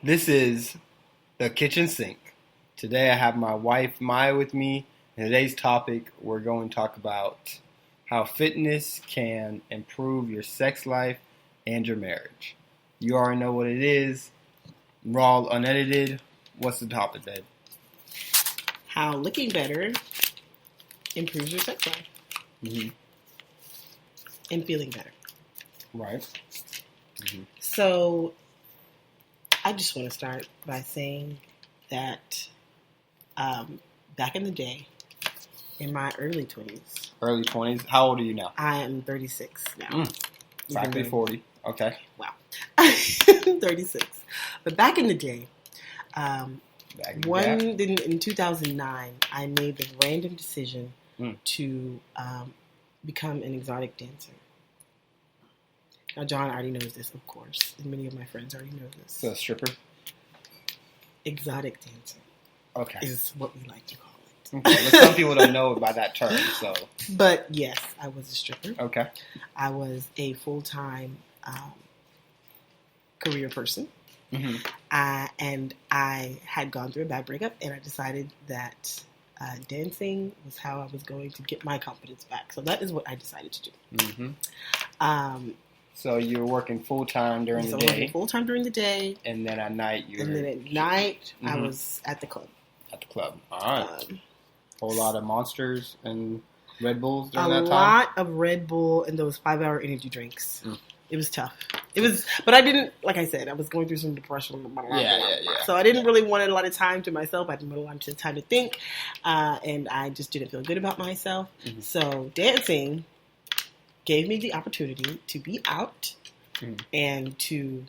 This is the kitchen sink. Today I have my wife Maya with me. In today's topic, we're going to talk about how fitness can improve your sex life and your marriage. You already know what it is. Raw, unedited. What's the topic, babe? How looking better improves your sex life. Mm-hmm. And feeling better. Right. Mm-hmm. So, I just want to start by saying that back in the day, in my early 20s. Early 20s? How old are you now? I am 36 now. Exactly 40. Okay. Wow. 36. But back in the day, in 2009, I made the random decision to become an exotic dancer. Now, John already knows this, of course, and many of my friends already know this. So, a stripper? Exotic dancer. Okay. Is what we like to call it. Okay. But some people don't know it by that term, so. But, yes, I was a stripper. Okay. I was a full-time career person. Mm-hmm. And I had gone through a bad breakup, and I decided that dancing was how I was going to get my confidence back. So that is what I decided to do. Mm-hmm. So you were working full-time during the day? Working full-time during the day. And then at night you were... And then at night, I was at the club. At the club. All right. Whole lot of Monsters and Red Bulls during that time? A lot of Red Bull and those 5-hour energy drinks. It was tough. But I didn't, like I said, I was going through some depression. Yeah. So I didn't really want a lot of time to myself. I didn't want a lot of time to think. And I just didn't feel good about myself. Mm-hmm. So dancing gave me the opportunity to be out and to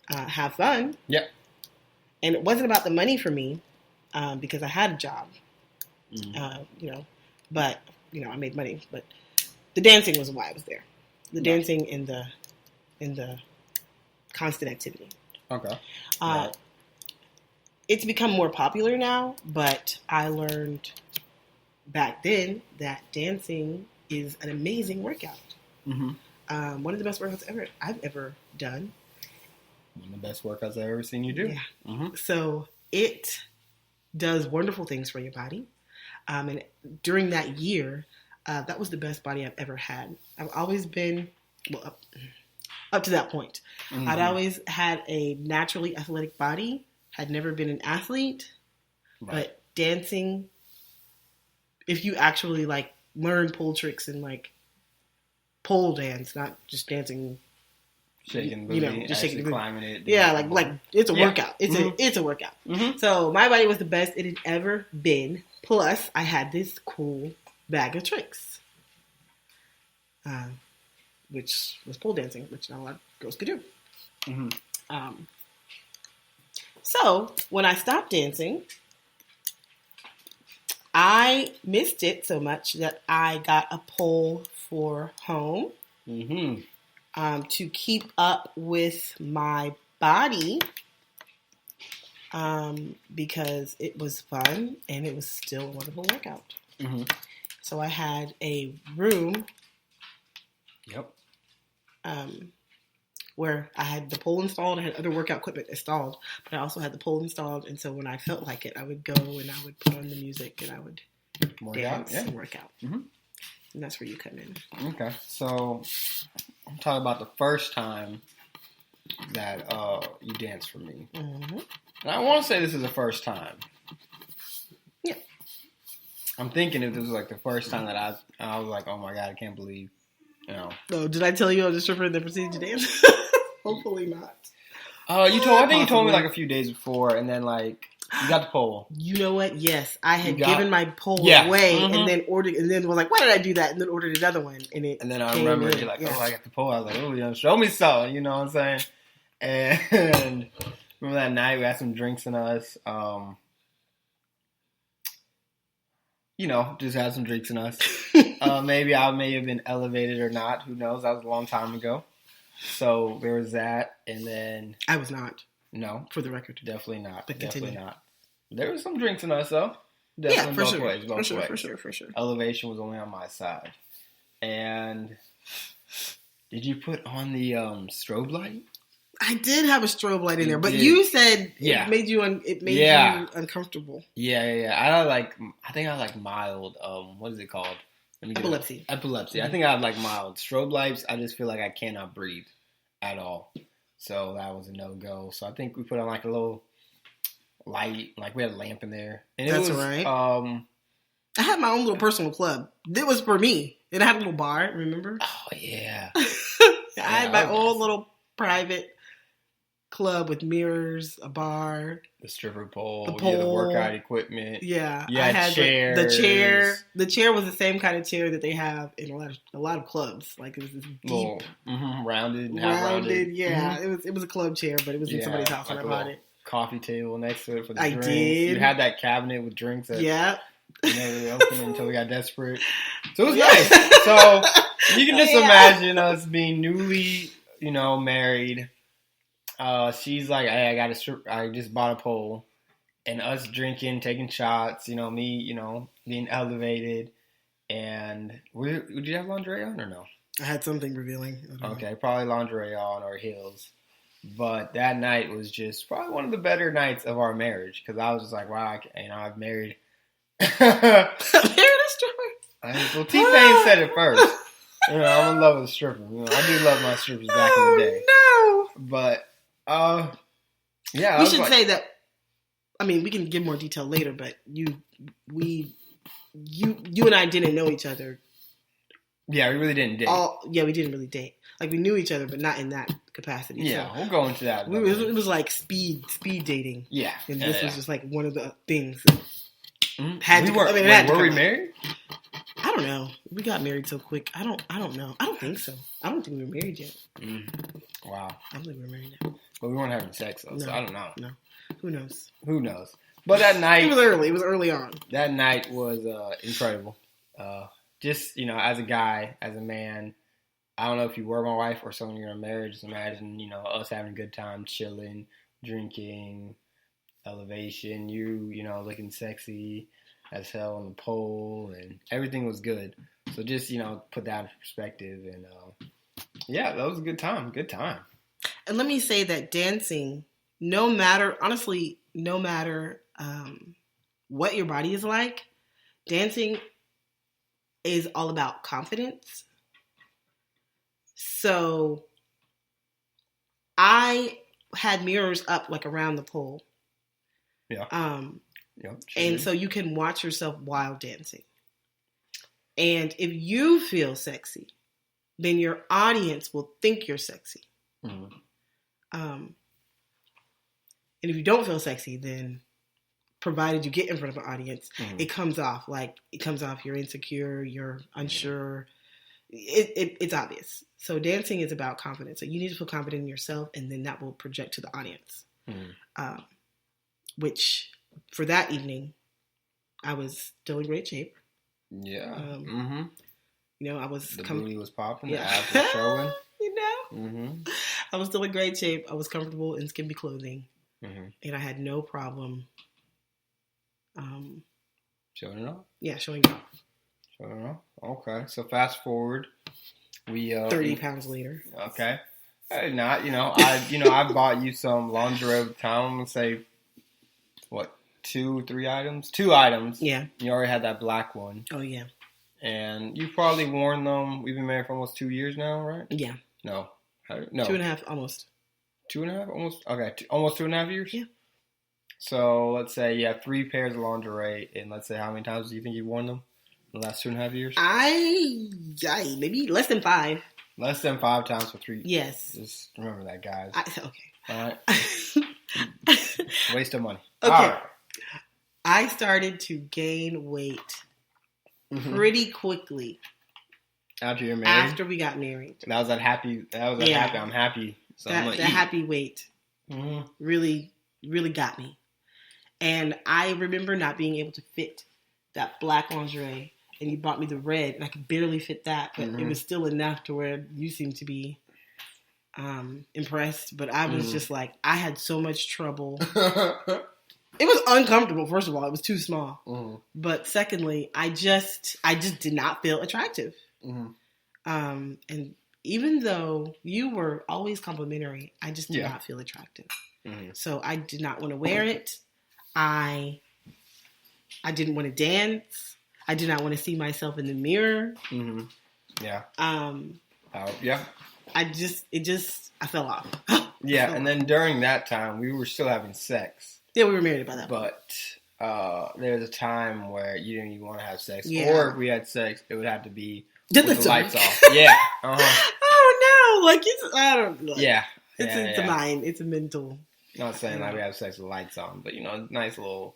have fun. Yep. And it wasn't about the money for me because I had a job, but, I made money. But the dancing was why I was there. The dancing and the constant activity. Okay. It's become more popular now, but I learned back then that dancing is an amazing workout. Mm-hmm. One of the best workouts I've ever done. One of the best workouts I've ever seen you do. Yeah. Mm-hmm. So it does wonderful things for your body. And during that year, that was the best body I've ever had. I've always been, up to that point. Mm-hmm. I'd always had a naturally athletic body, had never been an athlete, but dancing, if you actually learn pole tricks and pole dance, not just dancing, shaking booty, just shaking climbing it. Yeah, it's a workout. It's a workout. Mm-hmm. So my body was the best it had ever been. Plus, I had this cool bag of tricks, which was pole dancing, which not a lot of girls could do. Mm-hmm. So when I stopped dancing, I missed it so much that I got a pole for home to keep up with my body because it was fun and it was still a wonderful workout. Mm-hmm. So I had a room where I had the pole installed. I had other workout equipment installed, but I also had the pole installed. And so when I felt like it, I would go and I would put on the music and I would dance and work out. Mm-hmm. And that's where you come in. Okay. So I'm talking about the first time that you danced for me. Mm-hmm. And I want to say this is the first time. Yeah. I'm thinking if this was the first time that I was like, oh my God, I can't believe, Oh, did I tell you I was a stripper and then proceeded to dance? Hopefully not. I think you told me a few days before, and then you got the pole. You know what? Yes, I had given my pole away, and then was like, why did I do that? And then ordered another one, and then I remember you're like, oh, I got the pole. I was like, show me so. You know what I'm saying? And remember that night we had some drinks in us. Just had some drinks in us. Maybe I may have been elevated or not. Who knows? That was a long time ago. So there was that, and then I was not. No, for the record, definitely not. But definitely continue. Not. There was some drinks in us though. Definitely both ways. Both ways. For sure. Elevation was only on my side. And did you put on the strobe light? I did have a strobe light in there, but did. you said Yeah. it made you you uncomfortable. Yeah. I think I like mild. What is it called? Epilepsy. Epilepsy. Mm-hmm. I think I have like mild strobe lights. I just feel like I cannot breathe at all. So that was a no go. So I think we put on like a little light, like we had a lamp in there, and That's it was right. I had my own little personal club. It was for me, and I had a little bar. Remember? Oh yeah. I had my own little private club with mirrors, a bar, the stripper pole, the the workout equipment. Yeah, I had chairs. The chair. The chair was the same kind of chair that they have in a lot of clubs. Like it was this deep, rounded. Yeah, it was a club chair, but it was in somebody's house when I bought it. Coffee table next to it for the drinks. Did. You had that cabinet with drinks. Yeah. Never really opened until we got desperate. So it was nice. So you can just imagine us being newly, married. She's like, hey, I just bought a pole, and us drinking, taking shots. Me, being elevated, and would you have lingerie on or no? I had something revealing. Okay, probably lingerie on or heels. But that night was just probably one of the better nights of our marriage because I was just like, wow, I've married. Married a stripper. Well, T-Pain said it first. I'm in love with a stripper. I do love my strippers back in the day. No. But yeah, we should say that. I mean, we can give more detail later, but you and I didn't know each other. Yeah, we really didn't date. We didn't really date. Like we knew each other, but not in that capacity. Yeah, so we'll go into that. It was like speed dating. Yeah, and this was just like one of the things. Were we married? I don't know. We got married so quick. I don't know. I don't think so. I don't think we were married yet. Wow. I don't think we were married yet. But we weren't having sex though, so I don't know. No. Who knows? But that night... It was early on. That night was incredible. Just, as a guy, as a man, I don't know if you were my wife or someone you're in a marriage, just imagine, us having a good time, chilling, drinking, elevation, you looking sexy as hell on the pole, and everything was good. So just, put that in perspective, and that was a good time. And let me say that dancing, no matter what your body is like, dancing is all about confidence. So I had mirrors up like around the pole. Yeah. And so you can watch yourself while dancing. And if you feel sexy, then your audience will think you're sexy. Mm-hmm. And if you don't feel sexy, then provided you get in front of an audience, it comes off you're insecure, you're unsure. It's obvious. So dancing is about confidence. So you need to feel confident in yourself, and then that will project to the audience. Which for that evening, I was still in great shape. Yeah. I was the booty was popping. Yeah. The abs were showing. I was still in great shape. I was comfortable in skimpy clothing, and I had no problem. Showing it off. Yeah, showing it off. Showing it off. Okay, so fast forward, we 30 pounds later. Okay, I bought you some lingerie over the time. I'm gonna say, what, 2-3 items? 2 items. Yeah. You already had that black one. Oh yeah. And you've probably worn them. We've been married for almost 2 years now, right? Yeah. No. 2.5, almost. 2.5, almost. Okay, almost 2.5 years. Yeah. So let's say you have 3 pairs of lingerie, and let's say how many times do you think you've worn them in the last 2.5 years? Maybe less than 5. Less than 5 times for 3. Yes. Just remember that, guys. Okay. All right. Waste of money. Okay. All right. I started to gain weight pretty quickly. After you're married? After we got married. That was happy. I'm happy. So that happy weight really, really got me. And I remember not being able to fit that black lingerie. And you bought me the red, and I could barely fit that. But it was still enough to where you seemed to be impressed. But I was just like, I had so much trouble. It was uncomfortable, first of all. It was too small. But secondly, I just did not feel attractive. And even though you were always complimentary, I just did Yeah. not feel attractive. Mm-hmm. So I did not want to wear it. I didn't want to dance. I did not want to see myself in the mirror. Mm-hmm. Yeah. Yeah. I fell off. Yeah, and then during that time, we were still having sex. Yeah, we were married by that point. But there was a time where you didn't even want to have sex. Yeah. Or if we had sex, it would have to be Did with the the lights off. Yeah. Uh-huh. Oh, no. Like, I don't know. Yeah. It's a mind. It's a mental. Not saying like we have sex with lights on, but, nice little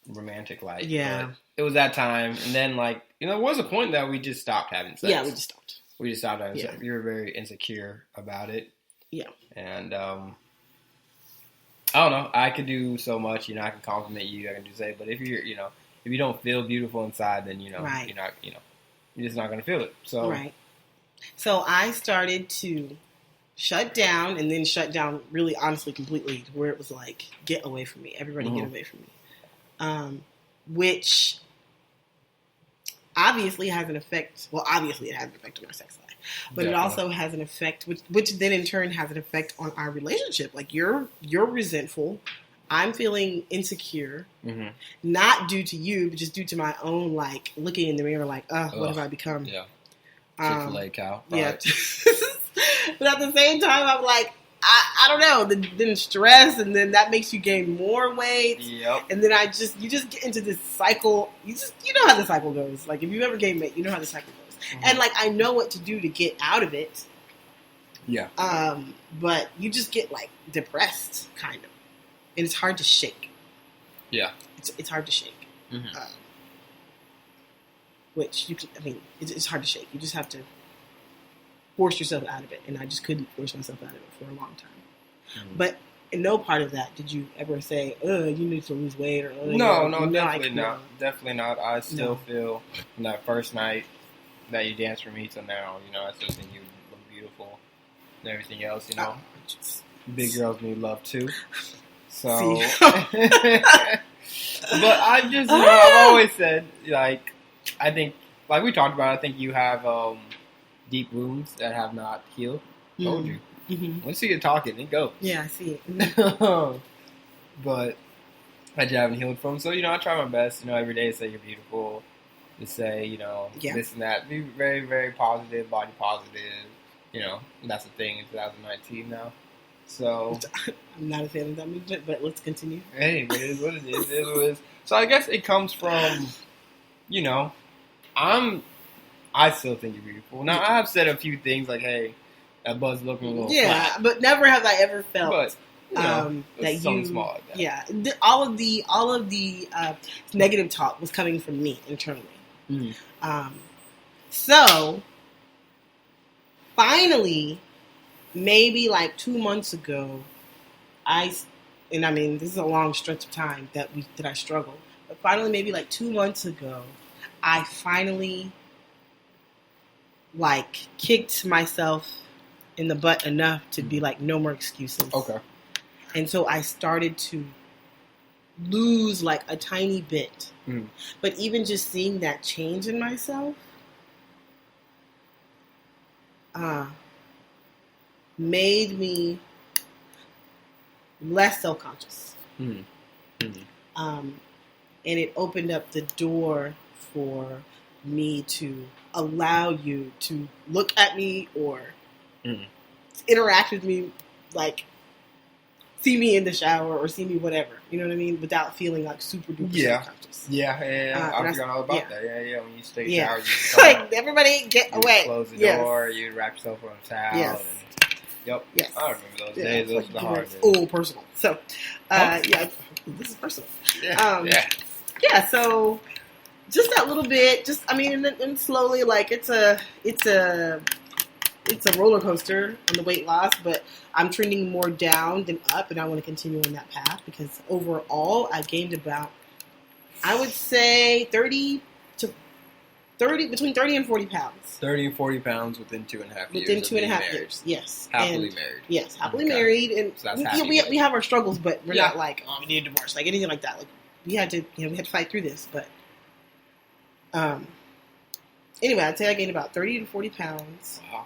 romantic light. Yeah. But it was that time. And then, there was a point that we just stopped having sex. Yeah, we just stopped. We just stopped having sex. We were very insecure about it. Yeah. And, I don't know. I could do so much. I can compliment you. I can do say, but if you're, if you don't feel beautiful inside, then right. you're not, you're just not going to feel it. So right. So I started to shut down, and then shut down really, honestly, completely, to where it was like, get away from me. Everybody, get away from me. Which obviously has an effect. Well, obviously it has an effect on our sex life. But Definitely. It also has an effect, which then in turn has an effect on our relationship. Like, you're resentful. I'm feeling insecure. Mm-hmm. Not due to you, but just due to my own, looking in the mirror what have I become? Yeah. Chick-fil-A cow. Yeah. But at the same time, I'm like, I don't know. Then stress, and then that makes you gain more weight. Yep. And then you just get into this cycle. You know how the cycle goes. Like, if you ever gain weight, you know how the cycle goes. Mm-hmm. And I know what to do to get out of it. Yeah. But you just get depressed, kind of, and it's hard to shake. Yeah. It's hard to shake. Mm-hmm. Which it's hard to shake. You just have to force yourself out of it, and I just couldn't force myself out of it for a long time. Mm-hmm. But in no part of that did you ever say, you need to lose weight, or no, definitely not. Definitely not. I still feel from that first night that you danced for me till now, I still think you look beautiful and everything else, Big girls need love too. So, but I just, I've always said, I think, like we talked about, I think you have deep wounds that have not healed. I told you. Mm-hmm. Once you get talking, it goes. Yeah, I see it. Mm-hmm. But I just haven't healed from. So, I try my best, every day to say you're beautiful, to say, this and that. Be very, very positive, body positive. That's the thing in 2019 now. So I'm not a fan of that movement, but let's continue. Hey, it is what it is. It is what it is. So I guess it comes from, I still think you're beautiful. Now, I've said a few things like, hey, that butt's looking a little flat. But never have I ever felt that you, small like that. Yeah, all of the negative talk was coming from me internally. Mm-hmm. So finally, maybe 2 months ago, this is a long stretch of time that I struggled. But finally, maybe 2 months ago, I finally kicked myself in the butt enough to be no more excuses. Okay. And so I started to lose a tiny bit. Mm. But even just seeing that change in myself made me less self-conscious. Mm. Mm. And it opened up the door for me to allow you to look at me or interact with me, see me in the shower or see me whatever, you know what I mean, without feeling super duper self-conscious. Yeah. I forgot all about that. Yeah. When you take a shower, you everybody get away. Close the door. You wrap yourself on a towel. Yes. Yep. Yes. I remember those days. Those were the hard days. Oh, personal. So, this is personal. Yeah. So, just that little bit. And slowly, it's a roller coaster on the weight loss, but I'm trending more down than up, and I want to continue on that path because overall, I gained about, I would say, between 30 and 40 pounds. 30 and 40 pounds within 2.5 years. Within 2.5 years, yes. Happily married. Yes, happily married. And so we have our struggles, but we're not we need a divorce, anything like that. We had to fight through this, but anyway, I'd say I gained about 30 to 40 pounds. Wow.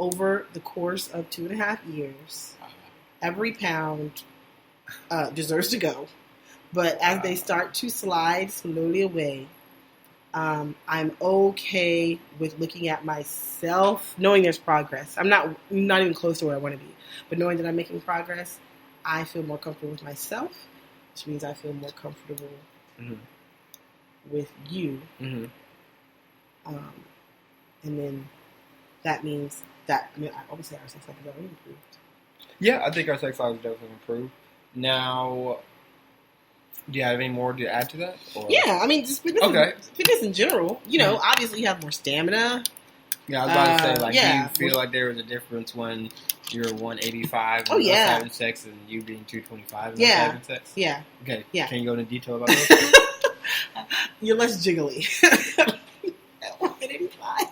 over the course of 2.5 years, every pound deserves to go. But as they start to slide slowly away, I'm okay with looking at myself, knowing there's progress. I'm not even close to where I want to be, but knowing that I'm making progress, I feel more comfortable with myself, which means I feel more comfortable with you. Mm-hmm. And then that means that, I obviously our sex life has already improved. Yeah, I think our sex life has definitely improved. Now, do you have any more to add to that? Or? Yeah, just fitness in general. Obviously you have more stamina. Yeah, I was about to say, do you feel like there was a difference when you're 185 and us having sex and you being 225 and us having sex? Yeah. Okay. Yeah. Can you go into detail about that? You're less jiggly. At 185.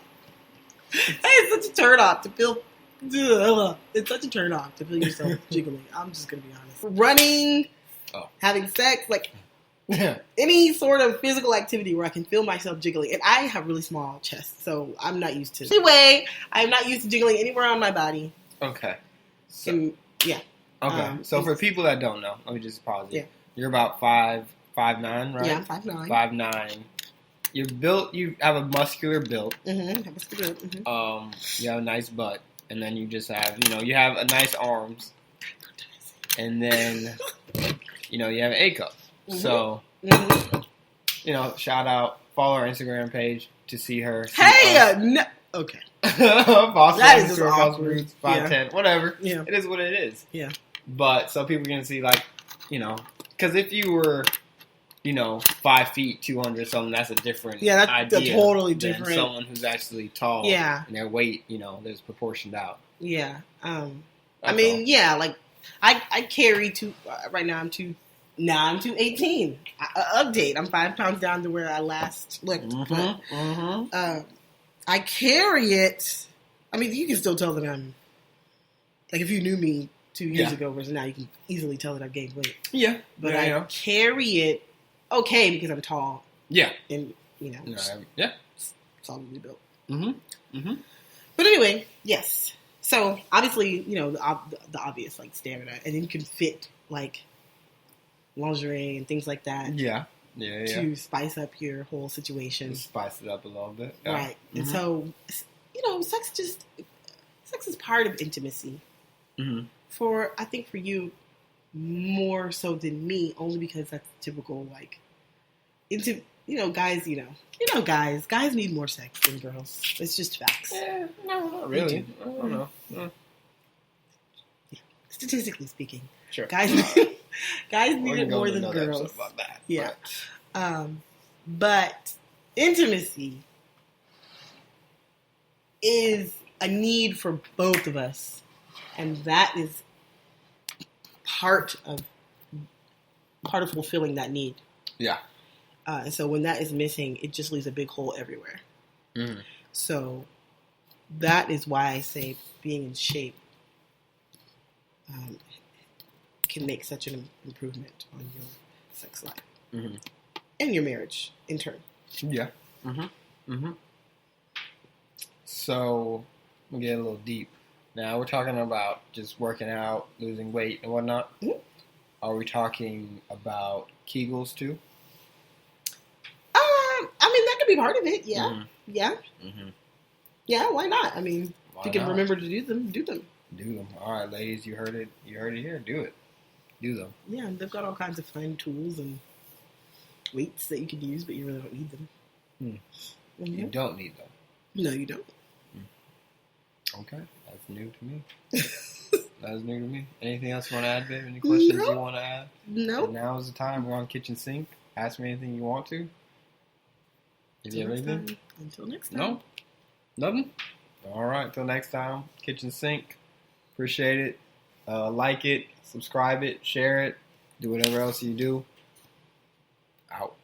It's such a turn off to feel. It's such a turn off to feel yourself jiggly. I'm just gonna be honest. Running, having sex, any sort of physical activity where I can feel myself jiggling. And I have really small chest, so I'm not used to it. Anyway, I'm not used to jiggling anywhere on my body. Okay. So, yeah. Okay. So for people that don't know, let me just pause it. Yeah. You're about 5'9", right? Yeah, I'm 5'9". 5'9". You're built. You have a muscular build. Mm-hmm. Muscular build. Mm-hmm. You have a nice butt, and then you just have, you have a nice arms, and then, you have an A cup. Mm-hmm. So, shout out, follow our Instagram page to see her. No. Okay. That is just awkward. 5'10", whatever. Yeah. It is what it is. Yeah. But so people can see, because if you were, 5 feet, 200 something, that's a different idea. Totally different. Than someone who's actually tall. Yeah. And their weight, there's proportioned out. Yeah. I carry right now I'm 218. Update. I'm 5 pounds down to where I last looked. Mm-hmm. But, I carry it. You can still tell that I'm, if you knew me 2 years ago versus now, you can easily tell that I've gained weight. Yeah. But I carry it okay because I'm tall. Yeah. And, solidly built. Mm-hmm. Mm-hmm. But anyway, yes. So, obviously, the obvious, stamina. And then you can fit, lingerie and things like that. Yeah. Yeah. To spice up your whole situation. Spice it up a little bit. Yeah. Right. Mm-hmm. And so, sex is part of intimacy. Mm-hmm. I think for you, more so than me, only because that's typical, guys need more sex than girls. It's just facts. Yeah, no, not really. I don't know. Yeah. Statistically speaking. Sure. Guys need it more than girls. About that, yeah. But intimacy is a need for both of us. And that is part of fulfilling that need. Yeah. And so when that is missing, it just leaves a big hole everywhere. Mm-hmm. So that is why I say being in shape can make such an improvement on your sex life. Mm-hmm. And your marriage, in turn. Yeah. Mm-hmm. Mm-hmm. So, we'll get a little deep. Now, we're talking about just working out, losing weight, and whatnot. Mm-hmm. Are we talking about Kegels, too? That could be part of it, yeah. Mm-hmm. Yeah. Mm-hmm. Yeah, why not? If you can remember to do them, do them. Do them. All right, ladies, you heard it. You heard it here. Do it. Do them. Yeah, and they've got all kinds of fun tools and weights that you can use, but you really don't need them. Mm-hmm. You don't need them. No, you don't. Okay, that's new to me. That is new to me. Anything else you want to add, babe? Any questions you want to add? No. Now is the time. We're on Kitchen Sink. Ask me anything you want to. Did you have anything? Until next time. No? Nothing? All right, until next time. Kitchen Sink. Appreciate it. Like it, subscribe it, share it, do whatever else you do. Out.